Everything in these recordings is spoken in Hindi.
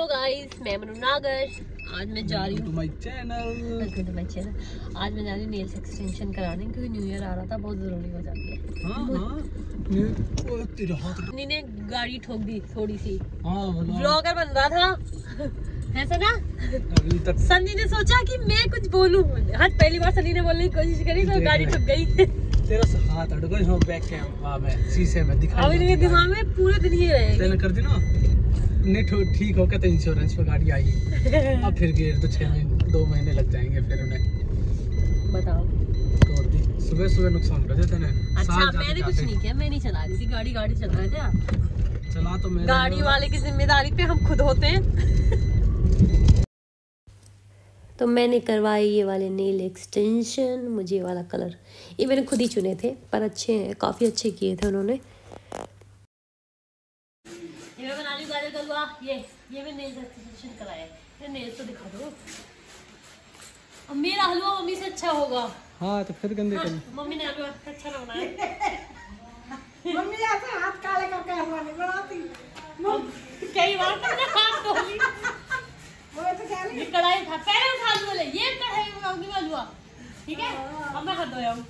हेलो गाइस, मैं मनु नागर। आज मैं जा रही हूँ टू माय चैनल। आज मैं जा रही हूँ नेल्स एक्सटेंशन कराने, क्योंकि न्यू ईयर आ रहा था, बहुत जरूरी हो जाती है। तेरे हाथ ने गाड़ी ठोक दी थोड़ी सी। ब्लॉगर बन रहा था ऐसा ना। अभी तक सन्नी ने सोचा कि मैं कुछ बोलूं। आज पहली बार सन्नी ने बोलने की कोशिश करी तो गाड़ी ठुक गई। तेरा हाथ अड़ गई हो बैक कैमरा में, शीशे में दिखा। अभी मेरे दिमाग में पूरे दिन ही रहेगी। तेने कर दी ना नेट ठीक हो के तो इंश्योरेंस पे गाड़ी आएगी। अब फिर गिर तो 2 महीने लग जाएंगे फिर उन्हें। बताओ तोड़ दी। सुबह सुबह नुकसान कर देते ने। अच्छा मैंने कुछ नहीं किया, मैं नहीं चला रही थी गाड़ी, गाड़ी चल रहे थे। चला तो मैं गाड़ी वाले की जिम्मेदारी पे हम खुद होते हैं। तो मैंने करवाई ये वाले नेल एक्सटेंशन। मुझे ये वाला कलर ये मैंने खुद ही चुने थे, पर अच्छे हैं, काफ़ी अच्छे किए थे उन्होंने। ये मैं बना रही हूँ गाजर का हलवा। ये मैं नेल एक्सटेंशन कराया। ये नेल तो दिखा दो। अब मेरा हलवा मम्मी से अच्छा होगा। हाँ तो फिर गंदे कर। मम्मी ने हलवा अच्छा ना बनाया। मम्मी ऐसे हाथ काले करके हलवा नहीं बनाती। कई बार तुमने हाथ धो ली। वो तो कह रही ये कढ़ाई उठा, पहले उठा दो, बोले ये कढ़ाई में बनाऊंगी मैं हलवा, ठीक है। अब मैं हाथ धोया हूँ,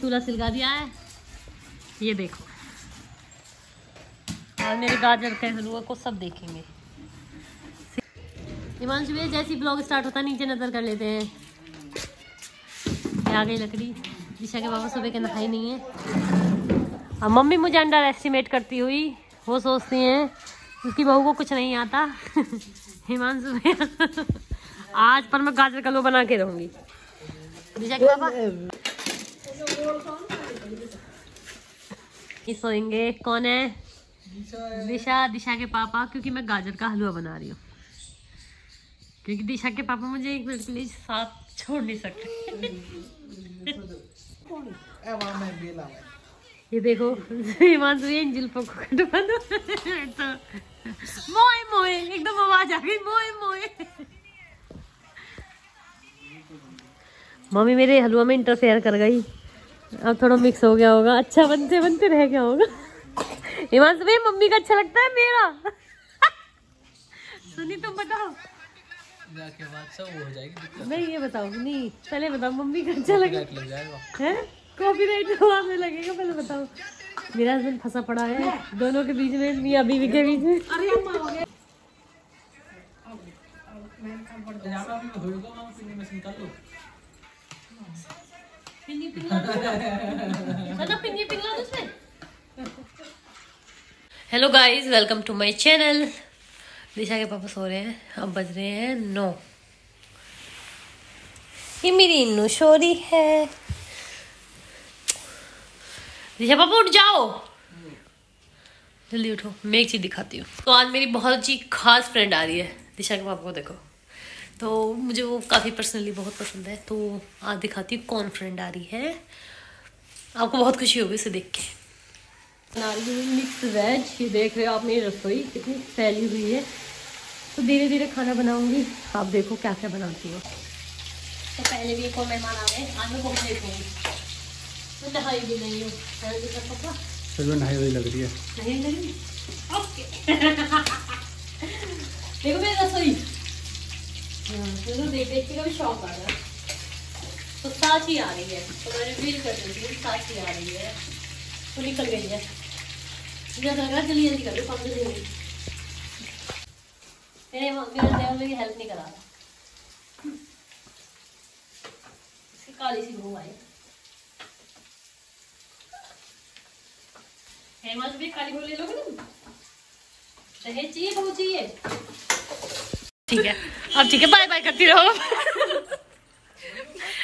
चूल्हा सिलगा दिया है। ये देखो, और मेरे गाजर के हलवा को सब देखेंगे। हिमांशु भैया जैसे ही ब्लॉग स्टार्ट होता है नीचे नजर कर लेते हैं। ये आ गई लकड़ी। दिशा के पापा सुबह के नहाई नहीं है। अब मम्मी मुझे अंडर एस्टिमेट करती हुई, वो सोचती हैं उसकी बहू को कुछ नहीं आता। हिमांशु भैया आज पर मैं गाजर का हलवा बना के रहूंगी। दिशा के पापा सोएंगे। कौन है? दिशा के पापा, क्योंकि मैं गाजर का हलवा बना रही हूँ। क्योंकि दिशा के पापा मुझे 1 मिनट के लिए साथ छोड़ नहीं सकते। ये देखो हिमांशु एंजल पॉकेट बंद। मोए मोए एकदम आवाज आ गई, मोए मोए। मम्मी मेरे हलवा में इंटरफेयर कर गई। अब थोड़ा मिक्स हो गया होगा, अच्छा बनते बनते रह गया होगा। हिमांशु भाई मम्मी का अच्छा लगता है मेरा। सुनी तुम बताओ। जाके बाद सब वो हो जाएगी। मैं ये बताऊँ नहीं, पहले बताओ मम्मी का अच्छा लग जाएगा है। कॉपीराइट जवाब में लगेगा, पहले बताओ। मेरा हस्बैंड फंसा पड़ा है दोनों के बीच में, मियां बीवी के बीच में। अरे अम्मा हो गया। Hello guys, welcome to my channel. Disha के पापा सो रहे हैं, अब बज रहे हैं 9। ये मेरी इन्नू शोरी है। दिशा पापा उठ जाओ, जल्दी उठो, मैं एक चीज दिखाती हूँ। तो आज मेरी बहुत अच्छी खास फ्रेंड आ रही है। दिशा के पापा को देखो, तो मुझे वो काफ़ी पर्सनली बहुत पसंद है। तो आज दिखाती हूँ कौन फ्रेंड आ रही है। आपको बहुत खुशी होगी इसे देख के। बना रही हूँ मिक्स वेज। ये देख रहे हो आप मेरी रसोई कितनी फैली हुई है। तो धीरे धीरे खाना बनाऊंगी, आप देखो क्या क्या बनाती हूँ। तो पहले भी एक और मेहमान आ गए, आज मैं बहुत लेट होंगी। मैं नहाई भी नहीं हूँ। फिर मैं नहाई हुई लग रही है। नहीं लगी? ओके। देखो मेरी रसोई, तो देख देख के कभी शौक आ रहा है। तो साची आ रही है, तो मैं रिवील कर देती हूँ। साची आ रही है, तो निकल गई है। मुझे लग रहा है जल्दी जल्दी कर दो, कम जल्दी होगी। मेरे देवर मेरी हेल्प नहीं करा रहा। इसकी काली सी बहू आई। हेमंत भी काली बहू ले लोगे तुम? दहेज चाहिए, बहू चाहिए? ठीक है, अब ठीक है, बाय बाय करती रहो।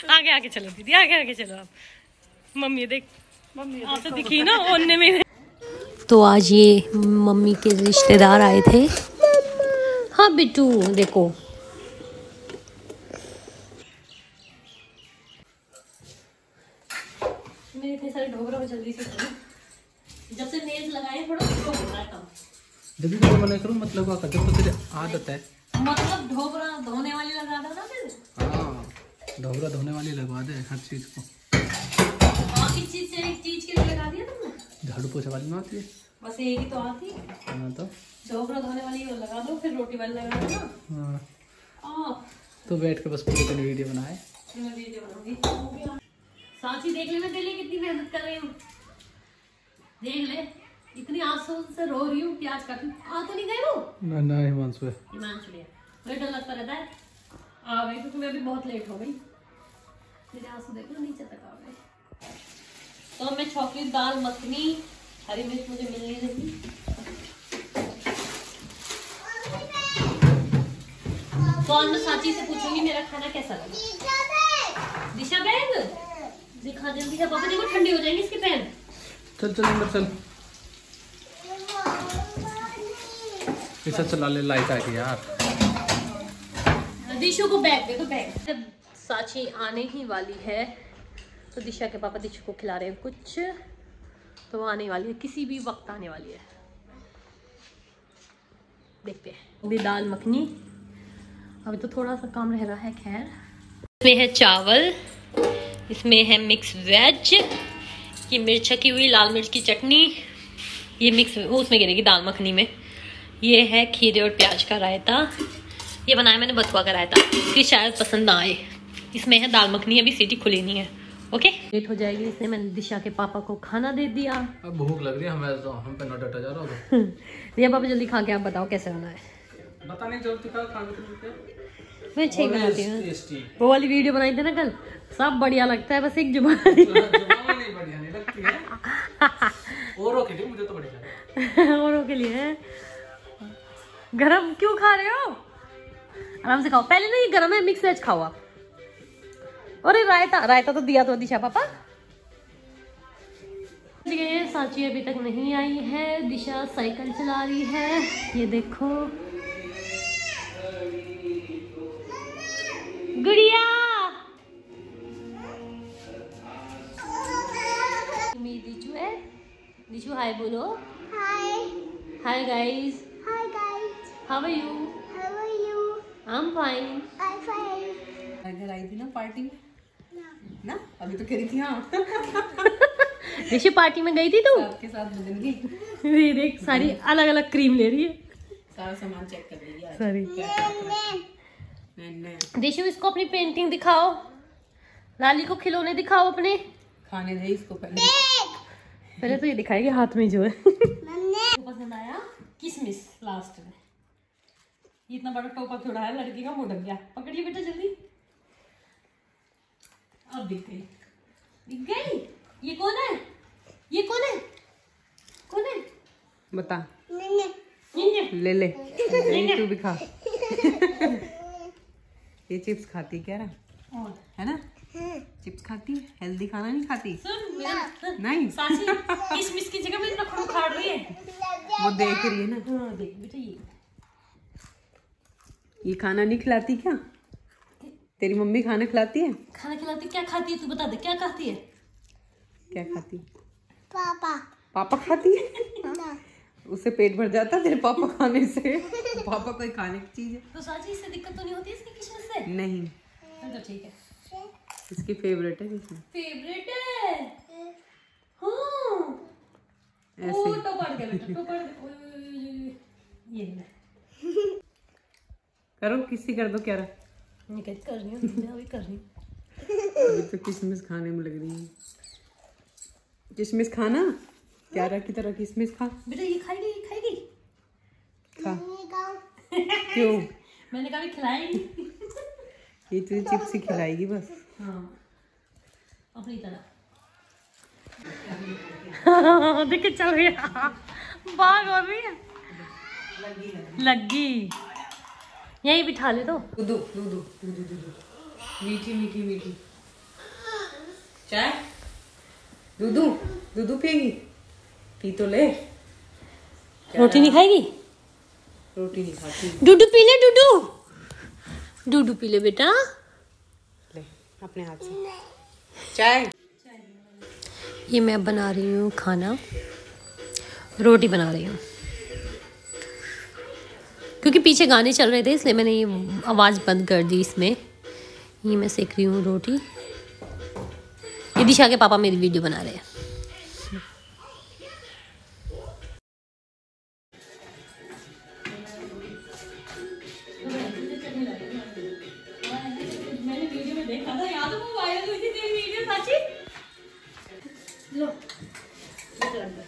आगे आगे चलो दीदी, आगे आगे चलो। आप मम्मी देख, मम्मी आप तो दिखी ना ओने में। तो आज ये मम्मी के रिश्तेदार आए थे। हाँ बिट्टू देखो, मेरे इतने सारे ढोबरा को जल्दी से करो। जब से नेल्स लगाए थोड़ा हो रहा है कम। जब भी मैं मना करूं मतलब क्या करते तो तेरी आदत है। मतलब ढोबरा धोने वाली लगा दो ना फिर। हाँ ढोबरा धोने वाली लगवा दे हर चीज को। हाँ, इस चीज से एक चीज के लिए लगा दिया तुमने। झाड़ू पोछा वाली ना आती है। बस एक ही तो आती। हाँ तो ढोकला धोने वाली वो लगा दो, फिर रोटी वाली लगा दो ना। हाँ तो बैठ के बस पूरी दिन वीडियो बनाए। मैं वीडियो बनाऊंगी। सांची देख ले, मैं तेरे लिए कितनी मेहनत कर रही हूँ। देख ले, इतनी आंसू से रो रही हूँ। प्याज काट आ तो नहीं गए वो ना हिमांशु है। हिमांशु लिया मुझे डर लगता रहता है आ गई, क्योंकि मैं अभी बहुत लेट हो गई। मेरे आंसू देखो नीचे तक आ गए। तो मैं चॉकलेट दाल मखनी, हरी मिर्च मुझे मिल नहीं रही। तो आज मैं सांची से पूछूंगी मेरा खाना कैसा लगा। दिशा बैग दिखा जल्दी से, पापा देखो ठंडी हो जाएंगी इसके पेन। चल अंदर चल। इसे चला ले, लाइट आ गई यार। दिशु को बैग दे दो, बैग। जब सांची आने ही वाली है तो दिशा के पापा दिशु को खिला रहे हैं कुछ। तो वो आने वाली है, किसी भी वक्त आने वाली है। देखते हैं। अभी दाल मखनी, अभी तो थोड़ा सा काम रह रहा है। खैर, इसमें है चावल, इसमें है मिक्स वेज, ये मिर्च की हुई लाल मिर्च की चटनी, ये मिक्स वो उसमें गिरेगी दाल मखनी में। ये है खीरे और प्याज का रायता, ये बनाया मैंने बथुआ का रायता, इसकी शायद पसंद ना आए। इसमें है दाल मखनी, अभी सीटी खुली नहीं है। ओके, लेट हो जाएगी इसलिए मैंने दिशा के पापा को खाना दे दिया। अब भूख लग रही है हमें, तो हम पे ना डटा जा रहा हो। दिया पापा जल्दी खा के आप बताओ कैसे बना है। बता नहीं जल्दी खा के। मैं अच्छी बनाती हूँ। वो वाली वीडियो बनाई थी ना कल, सब बढ़िया लगता है, बस एक जुबान नहीं बढ़िया नहीं लगती है। औरों के लिए, मुझे तो बढ़िया लगता है। औरों के लिए है। गरम क्यों खा रहे हो? आराम से खाओ। पहले ना ये गरम है, मिक्स वेज खाओ आप। अरे रायता तो दिया तो दिशा पापा। सांची अभी तक नहीं आई है। दिशा साइकिल चला रही है, ये देखो गुड़िया। मेरी दिशु है। दिशु हाय बोलो। Hi guys. How are you? I am fine. घर आई थी ना पार्टी में ना, अभी तो कह रही थी हाँ। दिशु पार्टी में गई थी तू? आपके साथ बदल गई। ये देख सारी अलग अलग क्रीम ले रही है, सारा सामान चेक कर लिया। सारी। मैंने दिशु इसको अपनी पेंटिंग दिखाओ, लाली को खिलौने दिखाओ अपने। खाने दे इसको पहले तो ये दिखाएगी हाथ में जो है। पसंद आया किसमिस लास्ट में। इतना बड़ा टोपा थोड़ा है, लड़की का मुंह ढक गया। पकड़िए बेटा जल्दी। अब दिख गई, दिख गई। ये कौन है? ये कौन है? कौन है? बता। निन्ने। ले तू भी खा। ये चिप्स खाती क्या रहा है ना? चिप्स खाती, हेल्दी खाना नहीं खाती। सुन नहीं साची किसमिस की जगह में इतना खून खाड़ रही है। वो देख रही है ना। हाँ देख बेटा, ये खाना नहीं खिलाती क्या? तेरी मम्मी खाना खिलाती है? खाना खिलाती क्या खाती है? तू बता दे क्या खाती है? क्या खाती? पापा खाती है। उससे पेट भर जाता है तेरे पापा खाने से। पापा कोई खाने की चीज है तो साची इससे दिक्कत तो नहीं होती इसकी किसमिस से? नहीं, तो ठीक है। इसकी फेवरेट है किसमें? फेवरेट है। हाँ ऐसे ओ टोपड़ के बेटा, टोपड़ ये ले। करो, किसी कर दो। क्या रहा? मैं कहती कर रही हूँ, मैं अभी कर रही हूँ। अभी तो किसमिस खाने में लग रही है। किसमिस खाना क्या रहा की तरह किसमिस खा। बेटा ये खाएगी, ये खाएगी। खा। क्यों? मैंने कहा खिलाएगी। ये तुझे चिप्स ही खिलाएगी बस। हाँ अपनी तरह। देख चल रही है, भाग हो रही है। लगी यही बिठा ले तो। दूधू दूधू दूधू दूधू मीठी मीठी मीठी चाय। दूधू दूधू पिएगी? पी तो ले। रोटी नहीं खाएगी? रोटी नहीं खाती। डूडू पी ले, डूडू डूडू पी ले बेटा। ले अपने हाथ से चाय। ये मैं बना रही हूँ खाना, रोटी बना रही हूँ। क्योंकि पीछे गाने चल रहे थे इसलिए मैंने ये आवाज़ बंद कर दी इसमें। ये मैं सेक रही हूँ रोटी। ये दिशा के पापा मेरी वीडियो बना रहे हैं। ऐसे लगता है।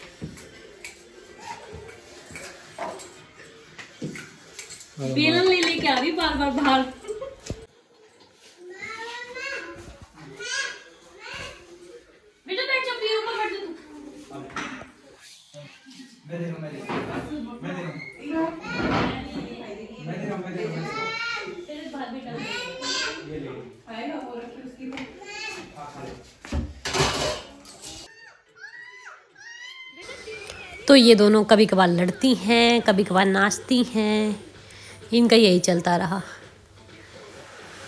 बेलन ले लेके आ रही बार बार बाहर। बेटा बैठ जा, पैर ऊपर बैठ जा तू। मैं दे रहा हूँ। तेरे बाहर बेटा ये ले आएगा और रखी उसकी। तो ये दोनों कभी कभार लड़ती हैं, कभी कभार नाचती हैं, इनका यही चलता रहा।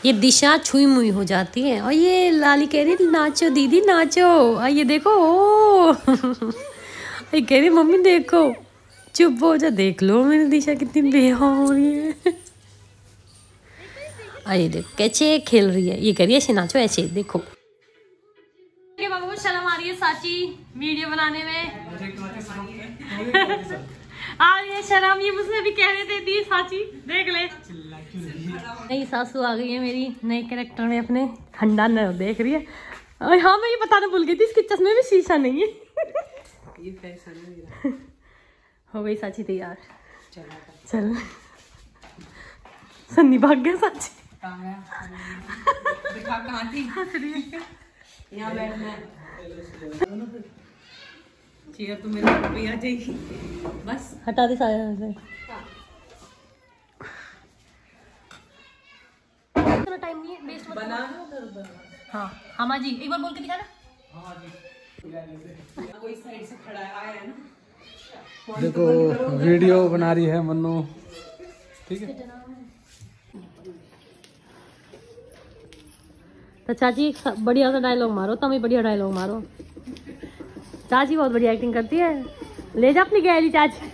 ये दिशा छुई मुई हो जाती है और ये लाली कह रही नाचो दीदी नाचो, और ये देखो ओ ये कह रही मम्मी देखो, चुप हो जा, देख लो मेरी दिशा कितनी बेहां हो रही है। और ये देखो कैसे खेल रही है, ये कह रही है ऐसे नाचो ऐसे, देखो बाबा को शर्म आ रही है साची वीडियो बनाने में। आ रही है शर्म, ये मुझसे भी कह रहे थे दी साची देख ले। नई सासू आ गई है मेरी नए कैरेक्टर में, अपने खंडा न देख रही है। और हाँ मैं ये बताना भूल गई थी, इसके चश्मे में शीशा नहीं है। ये फैशन है मेरा। हो गई साची तैयार, चल सन्नी भाग गया साची। दिखा कहाँ थी? यहाँ बैठना है। चेयर तो मेरे हाथ पे आ जाएगी, बस हटा दे सारे से। इतना टाइम नहीं है, वेस्ट मत बना। हाँ हाँ माँ जी एक बार बोल के दिखा ना। कोई साइड से खड़ा आया है ना। देखो वीडियो बना रही है मन्नू, ठीक है। तो चाची बढ़िया सा डायलॉग मारो, तुम ही बढ़िया डायलॉग मारो। चाची बहुत बढ़िया एक्टिंग करती है, ले जा अपनी गैली चाची।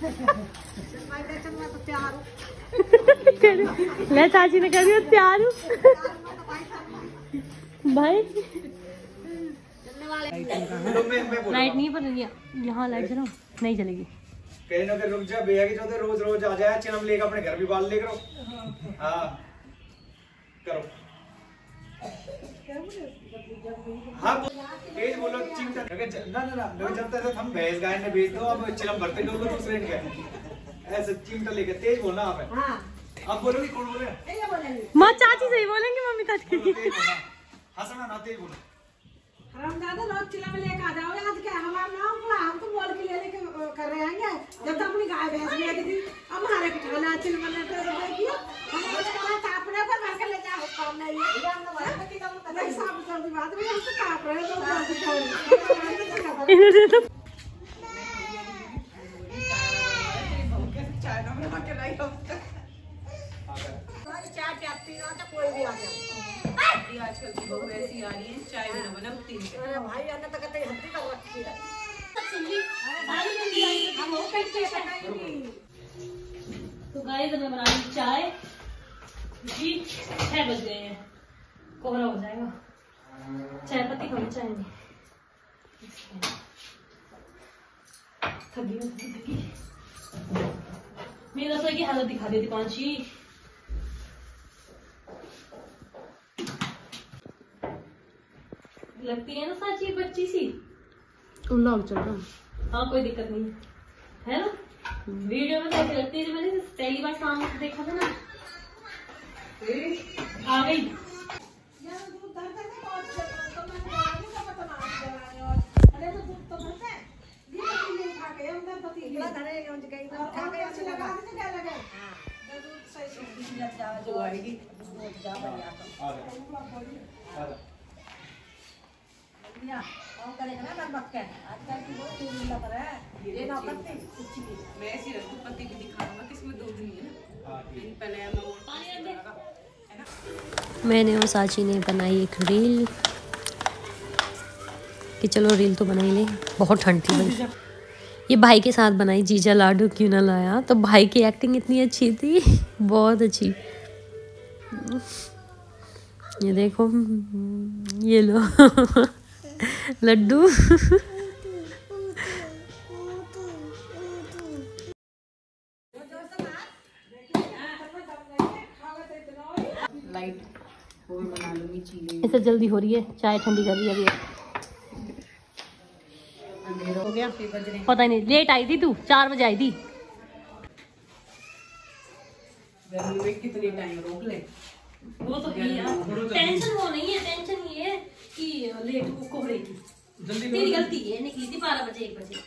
ले चाची ने कह दिया तैयार हूँ भाई। लाइट नहीं पर यहाँ लाइट चलो नहीं चलेगी। कहीं ना कहीं रुक जा, भैया की चौथे रोज रोज आ जाए, चिलम लेकर अपने घर भी बाल ले करो। हाँ करो, हाँ तेज बोलो, चिमटा ना ना ना जब तक हम भैंस गाय ने बेच दो, अब चिलम भरते डोलो दूसरे के ऐसे चिमटा लेके तेज बोलना आप है। आप बोलोगे कौन बोले? माँ चाची सही बोलेंगे, मम्मी चाची हंसना ना, तेज बोलो। हम ज्यादा रोज चिल्ला में लेके आ जाओगे, आज क्या हमारा नाम पूरा हम तो बोल के लेके कर रहे हैं। जब तक अपनी गाय भैंस लेके थी हमारे बिठाना चिल्ला में तो देखिए हम कुछ कहा कापने पर भर के ले जाओ, काम नहीं है नहीं सब जल्दी बात में हम तो काप रहे हैं। तो चाय चाहती ना तो कोई भी आ जाए। आजकल की बहू ऐसी आ रही है, चाय भी ना बनाती है। अरे भाई अन्ना तो कहते हड्डी कर रखी है। तो गाइस मैं बना रही चाय, 6 बज गए हैं, कोहरा हो जाएगा। चाय पत्ती खानी चाहिए, थकी मेरी रसोई की हालत दिखा देती पांची। लगती है ना साची बच्ची सी। व्लॉग चल रहा है। हाँ कोई दिक्कत नहीं है ना। वीडियो में कैसी लगती है, मैंने पहली बार सामने से देखा था ना। आ गई मैं ऐसी रखूं, पति भी दिखाऊंगा किसमें दूध नहीं है ना। पहले मैंने और साची ने बनाई एक रील कि चलो रील तो बना ही ले, बहुत ठंड थी बनी। ये भाई के साथ बनाई, जीजा लाडू क्यों ना लाया, तो भाई की एक्टिंग इतनी अच्छी थी, बहुत अच्छी। ये देखो ये लो लड्डू। लाइट वो भी बना लूंगी चीनी। इससे जल्दी हो रही है, चाय ठंडी कर रही है अभी। अंधेरा हो गया। गया पता नहीं। लेट आई थी तू, 4 बजे आई थी। गर्मी में कितनी टाइम रोक ले। वो तो है यार, टेंशन वो नहीं है, टेंशन ये है कि लेट वो हो रही थी। तेरी गलती है, निकली थी 12 बजे 1 बजे।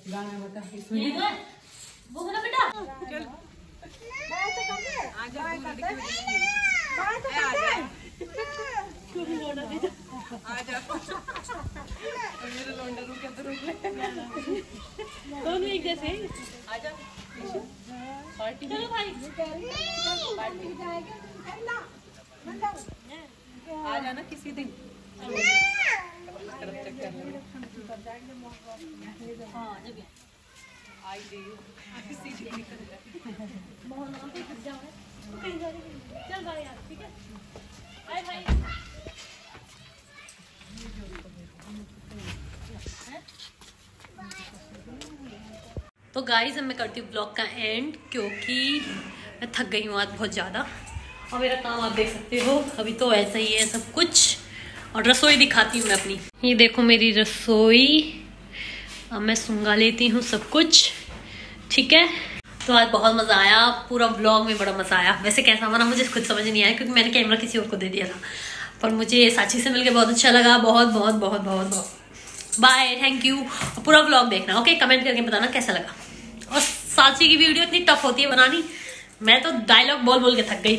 गाना बता वो है ना बेटा। दोनों एक जैसे आजा। चलो भाई आ जाना किसी दिन। चल भाई यार, ठीक है बाय भाई। तो गाइस अब मैं करती हूँ ब्लॉग का एंड, क्योंकि मैं थक गई हूँ आज बहुत ज़्यादा। और मेरा काम आप देख सकते हो अभी तो ऐसा ही है सब कुछ। और रसोई दिखाती हूँ मैं अपनी, ये देखो मेरी रसोई। अब मैं सुंगा लेती हूँ सब कुछ, ठीक है। तो आज बहुत मज़ा आया, पूरा ब्लॉग में बड़ा मज़ा आया। वैसे कैसा बना मुझे खुद समझ नहीं आया, क्योंकि मैंने कैमरा किसी और को दे दिया था। पर मुझे साक्षी से मिलकर बहुत अच्छा लगा, बहुत बहुत बहुत बहुत बहुत। Bye, thank you. पूरा ब्लॉग देखना, ओके। कमेंट करके बताना कैसा लगा। और साक्षी की वीडियो इतनी टफ होती है बनानी, मैं तो डायलॉग बोल बोल के थक गई।